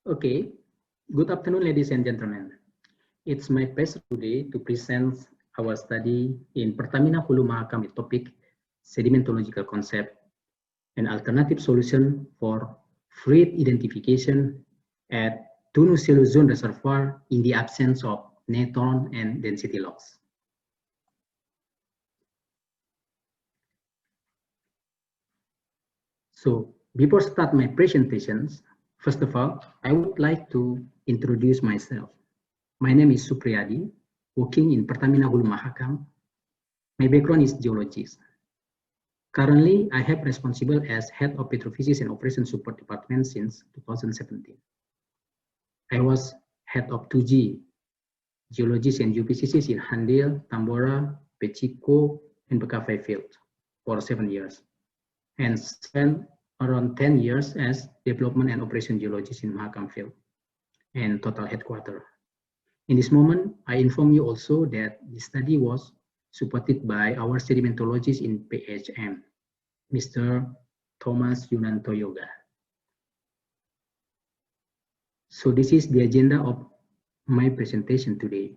Okay, good afternoon, ladies and gentlemen. It's my pleasure today to present our study in Pertamina Hulu Mahakam with topic Sedimentological Concept, an alternative solution for fluid identification at Tunu Zone Reservoir in the absence of neutron and density loss. So before start my presentations, first of all, I would like to introduce myself. My name is Supriady, working in Pertamina Hulu Mahakam. My background is geologist. Currently, I have responsible as head of Petrophysics and Operations Support Department since 2017. I was head of 2G, Geologists and Geophysicists in Handil, Tambora, Pechiko, and Bekavai field for 7 years, and spent around 10 years as Development and Operation Geologist in Mahakam field and total headquarters. In this moment, I inform you also that the study was supported by our sedimentologist in PHM, Mr. Thomas Yunanto Yoga. So this is the agenda of my presentation today.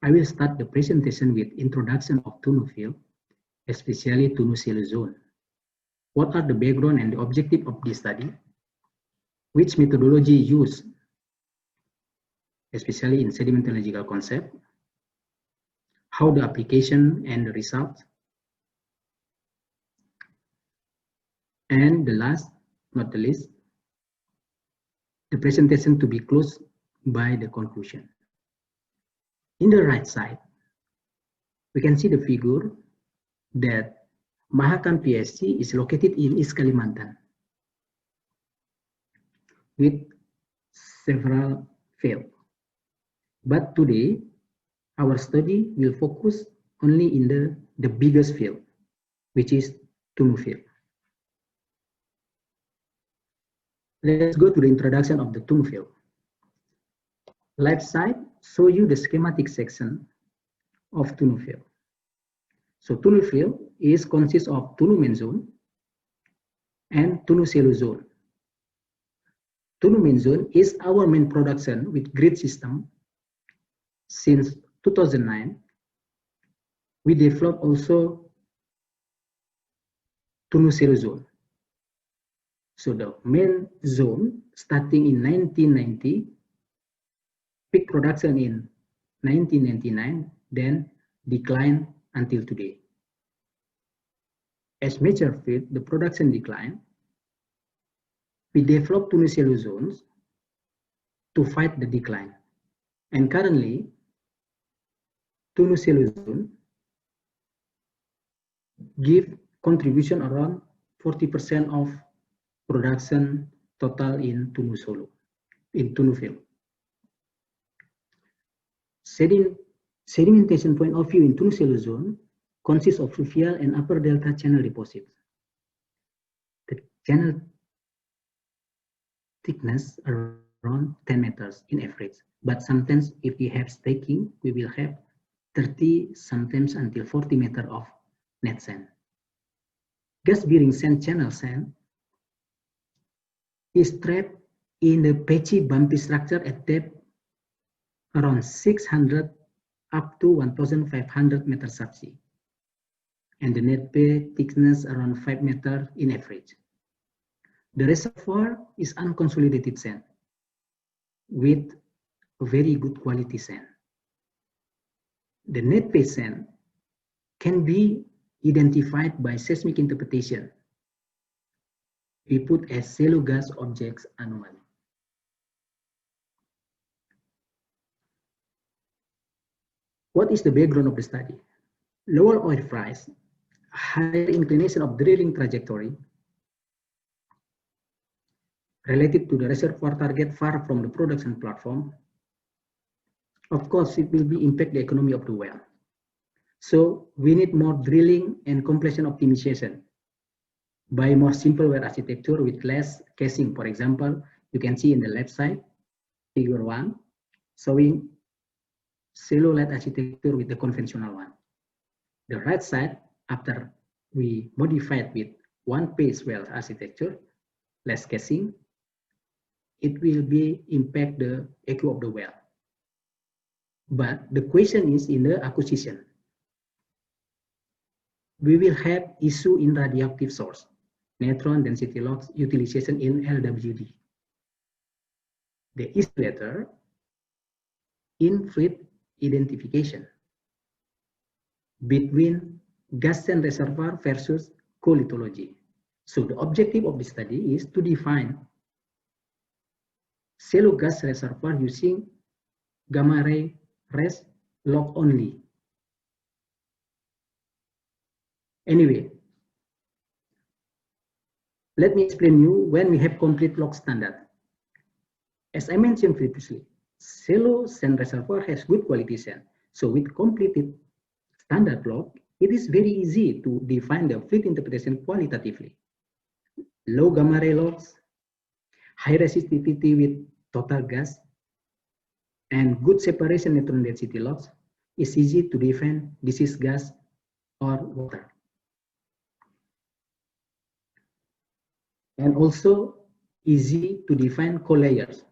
I will start the presentation with introduction of Tunu field, especially Tunu zone. What are the background and the objective of this study? Which methodology used, especially in sedimentological concept? How the application and the result? And the last, not the least, the presentation to be closed by the conclusion. In the right side, we can see the figure that Mahakam PSC is located in East Kalimantan with several fields. But today, our study will focus only in the biggest field, which is Tunu field. Let's go to the introduction of the Tunu field. Left side show you the schematic section of Tunu field. So Tunu field consists of Tunu main zone and Tunu zone. Tunu main zone is our main production with grid system. Since 2009, we developed also Tunu zone. So the main zone starting in 1990, peak production in 1999, then decline until today. As major field, the production decline, we developed Tunu zones to fight the decline. And currently, Tunu zone give contribution around 40% of production total in Tunu field. Sedimentation point of view in Tunu zone consists of fluvial and upper delta channel deposits. The channel thickness around 10 meters in average, but sometimes if we have staking, we will have 30, sometimes until 40 meters of net sand. Gas-bearing sand channel sand is trapped in the patchy bumpy structure at depth around 600 up to 1,500 meters subsea, and the net pay thickness around 5 meters in average. The reservoir is unconsolidated sand with a very good quality sand. The net pay sand can be identified by seismic interpretation. We put as shallow gas objects anomaly. What is the background of the study? Lower oil price, higher inclination of drilling trajectory related to the reservoir target far from the production platform. Of course, it will be impact the economy of the well. So we need more drilling and completion optimization by more simple well architecture with less casing. For example, you can see in the left side, figure 1, showing shallow light architecture with the conventional one. The right side, after we modified with one-phase well architecture, less casing, it will be impact the echo of the well. But the question is in the acquisition. We will have issue in radioactive source, neutron density loss utilization in LWD. The issue later in fluid identification between gas and reservoir versus co-lithology. So the objective of the study is to define shallow gas reservoir using gamma ray res log only. Anyway, let me explain you when we have complete log standard. As I mentioned previously, shallow sand reservoir has good quality sand. So with completed standard log, it is very easy to define the fluid interpretation qualitatively. Low gamma ray logs, high resistivity with total gas, and good separation neutron density logs is easy to define this is gas or water. And also easy to define co-layers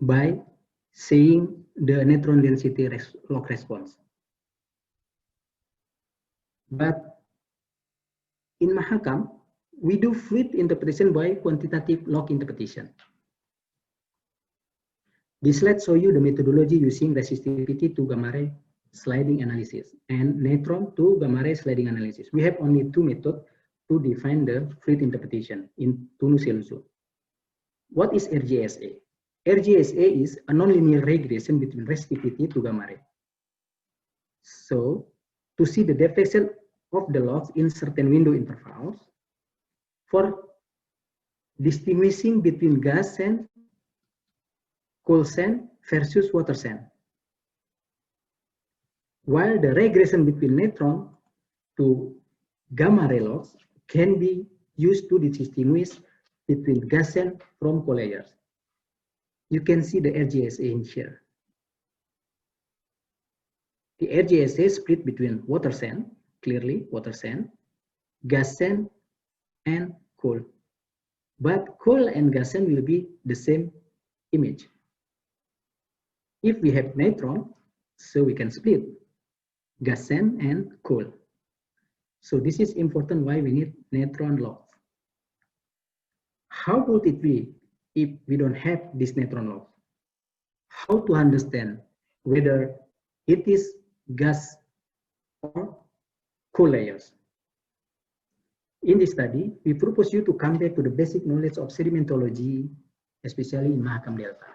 by saying the neutron density log response. But in Mahakam, we do fluid interpretation by quantitative log interpretation. This slide shows you the methodology using resistivity to gamma ray sliding analysis and neutron to gamma ray sliding analysis. We have only two methods to define the fluid interpretation in Tunu Selusu. What is RGSA? RGSA is a nonlinear regression between resistivity to gamma ray. So to see the deflection of the logs in certain window intervals for distinguishing between gas sand, coal sand versus water sand. While the regression between neutron to gamma ray logs can be used to distinguish between gas sand from coal layers. You can see the RGSA in here. The RGSA split between water sand, clearly water sand, gas sand, and coal. But coal and gas sand will be the same image. If we have neutron, so we can split gas sand and coal. So this is important why we need neutron logs. How would it be if we don't have this neutron logs? How to understand whether it is gas or coal layers? In this study, we propose you to come back to the basic knowledge of sedimentology, especially in Mahakam Delta.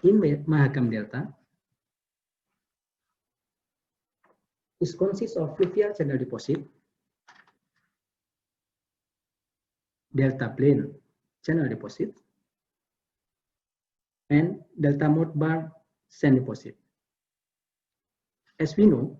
In Mahakam Delta, it consists of fluvial channel deposit, delta plain channel deposit, and delta mode bar sand deposit. As we know,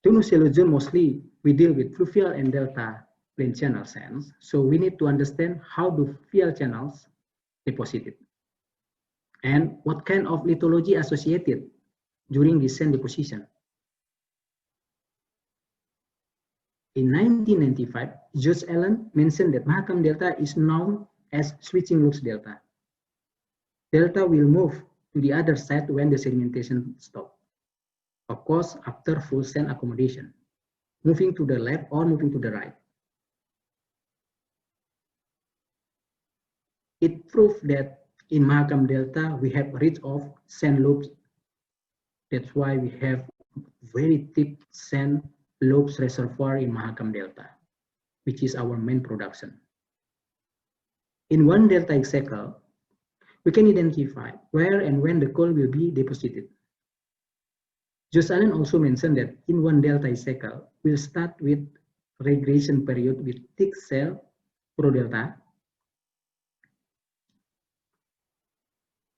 Tunu Selusu mostly we deal with fluvial and delta plain channel sands, so we need to understand how do fluvial channels deposited and what kind of lithology associated during this sand deposition. In 1995, George Allen mentioned that Mahakam Delta is known as switching loops delta. Delta will move to the other side when the sedimentation stops. Of course, after full sand accommodation, moving to the left or moving to the right. It proved that in Mahakam Delta, we have ridge of sand loops. That's why we have very thick sand loops reservoir in Mahakam Delta, which is our main production. In one deltaic cycle, we can identify where and when the coal will be deposited. Josh Allen also mentioned that in one deltaic cycle, we'll start with regression period with thick shell pro delta,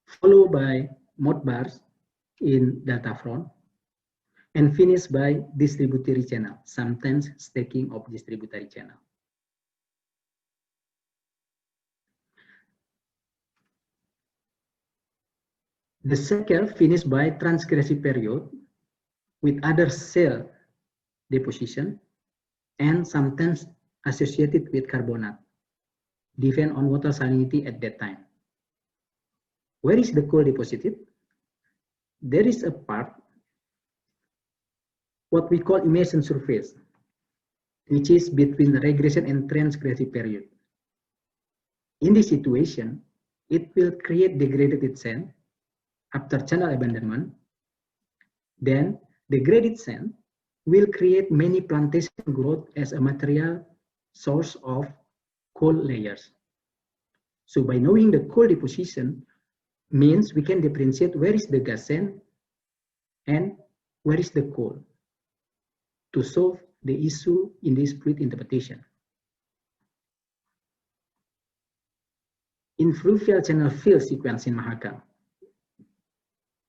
followed by mode bars in delta front, and finish by distributary channel, sometimes stacking of distributary channel. The cycle finished by transgressive period with other cell deposition and sometimes associated with carbonate, depend on water salinity at that time. Where is the coal deposited? There is a part, what we call immersion surface, which is between the regression and transgressive period. In this situation, it will create degraded sand after channel abandonment. Then degraded sand will create many plantation growth as a material source of coal layers. So by knowing the coal deposition means we can differentiate where is the gas sand and where is the coal to solve the issue in this fluid interpretation. In fluvial channel field sequence in Mahakam,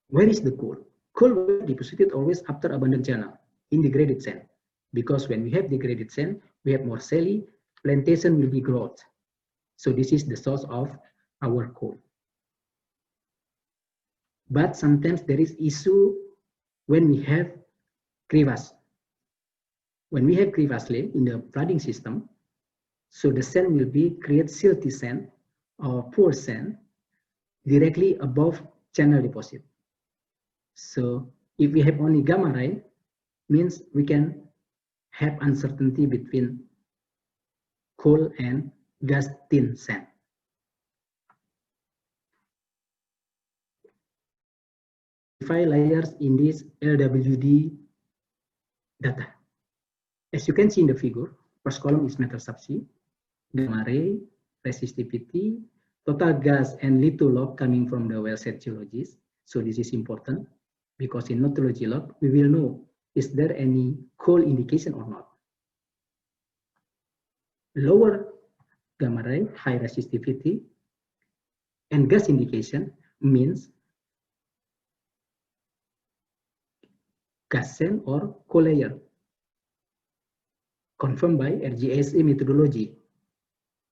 where is the coal? Coal will be deposited always after abandoned channel in degraded sand, because when we have degraded sand, we have more saline, plantation will be growth. So this is the source of our coal. But sometimes there is issue when we have crevasse. When we have crevasse in the flooding system, so the sand will be create silty sand or poor sand directly above channel deposit. So if we have only gamma ray, means we can have uncertainty between coal and gas thin sand. Five layers in this LWD data. As you can see in the figure, first column is metal subsea, gamma ray, resistivity, total gas and litho log coming from the well set geologies. So this is important because in notology log, we will know is there any coal indication or not. Lower gamma ray, high resistivity, and gas indication means gas sand or coal layer, confirmed by RGSA methodology,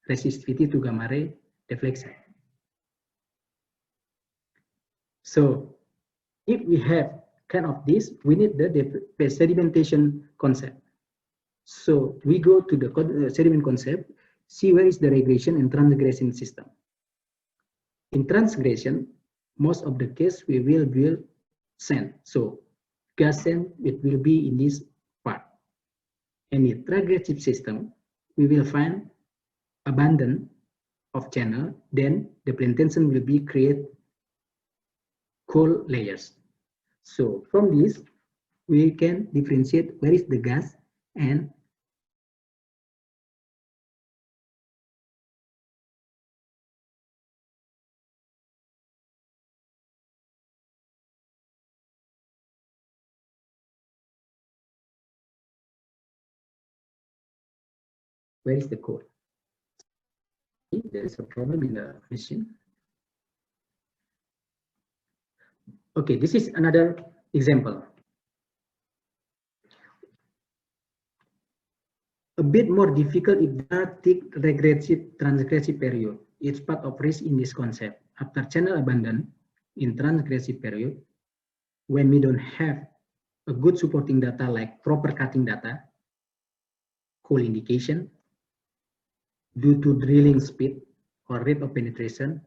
resistivity to gamma ray deflection. So if we have kind of this, we need the sedimentation concept. So we go to the sediment concept, see where is the regression and transgression system. In transgression, most of the case we will build sand. So gas sand, it will be in this part. And in transgressive system, we will find abandon of channel, then the plantation will be create coal layers. So from this, we can differentiate where is the gas and where is the coal. There is a problem in the machine. Okay, this is another example. A bit more difficult if there are thick regressive transgressive period. It's part of risk in this concept. After channel abandon in transgressive period, when we don't have a good supporting data like proper cutting data, coal indication, due to drilling speed or rate of penetration,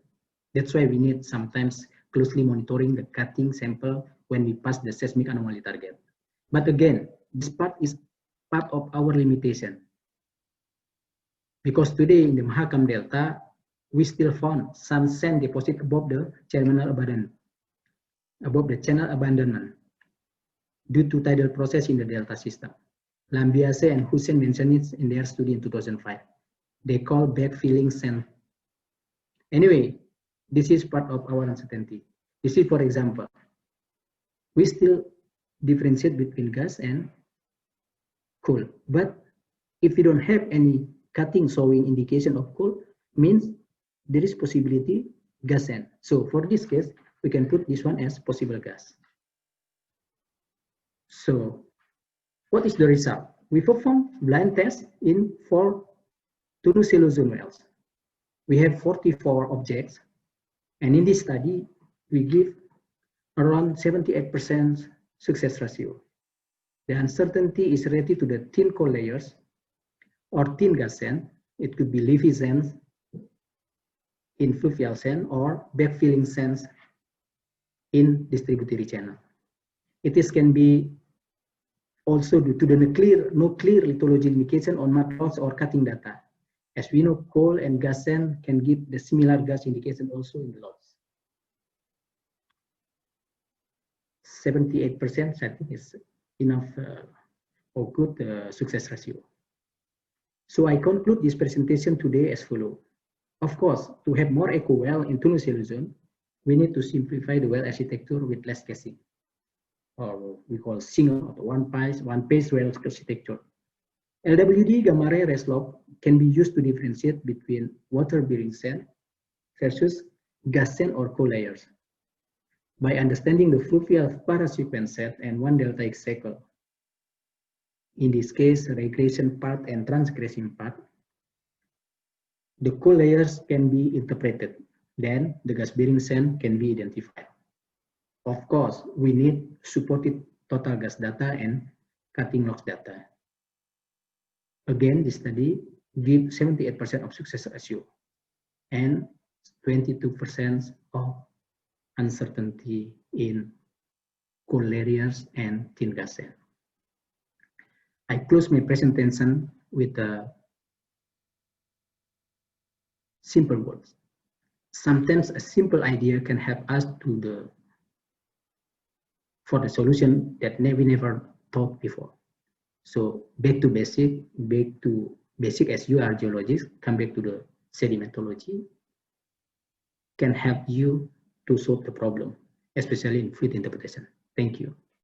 that's why we need sometimes closely monitoring the cutting sample when we pass the seismic anomaly target. But again, this part is part of our limitation. Because today in the Mahakam Delta, we still found some sand deposit above the channel abandonment due to tidal process in the Delta system. Lambiase and Hussein mentioned it in their study in 2005. They call backfilling sand. Anyway, this is part of our uncertainty. This is, for example, we still differentiate between gas and coal. But if we don't have any cutting showing indication of coal, means there is possibility gas sand. So for this case, we can put this one as possible gas. So what is the result? We perform blind tests in 4 Tunu zone wells. We have 44 objects, and in this study, we give around 78% success ratio. The uncertainty is related to the thin coal layers. or thin gas sand. It could be leafy sands in fluvial sand or backfilling sands in distributary channel. It can be also due to the no clear lithology indication on mud loss or cutting data. As we know, coal and gas sand can give the similar gas indication also in the loss. 78%, I think, is enough or good success ratio. So I conclude this presentation today as follows. Of course, to have more eco well in Tunu zone, we need to simplify the well architecture with less casing, or we call single or one phase well architecture. LWD gamma ray reslope can be used to differentiate between water-bearing sand versus gas sand or coal layers. By understanding the fluvial parasequence set and one deltaic cycle, in this case, regression part and transgression part, the coal layers can be interpreted. Then the gas-bearing sand can be identified. Of course, we need supported total gas data and cutting loss data. Again, this study gives 78% of success ratio and 22% of uncertainty in coal layers and thin gas sand. I close my presentation with a simple words. Sometimes a simple idea can help us for the solution that we never thought before. So back to basic as you are geologists, come back to the sedimentology, can help you to solve the problem, especially in fluid interpretation. Thank you.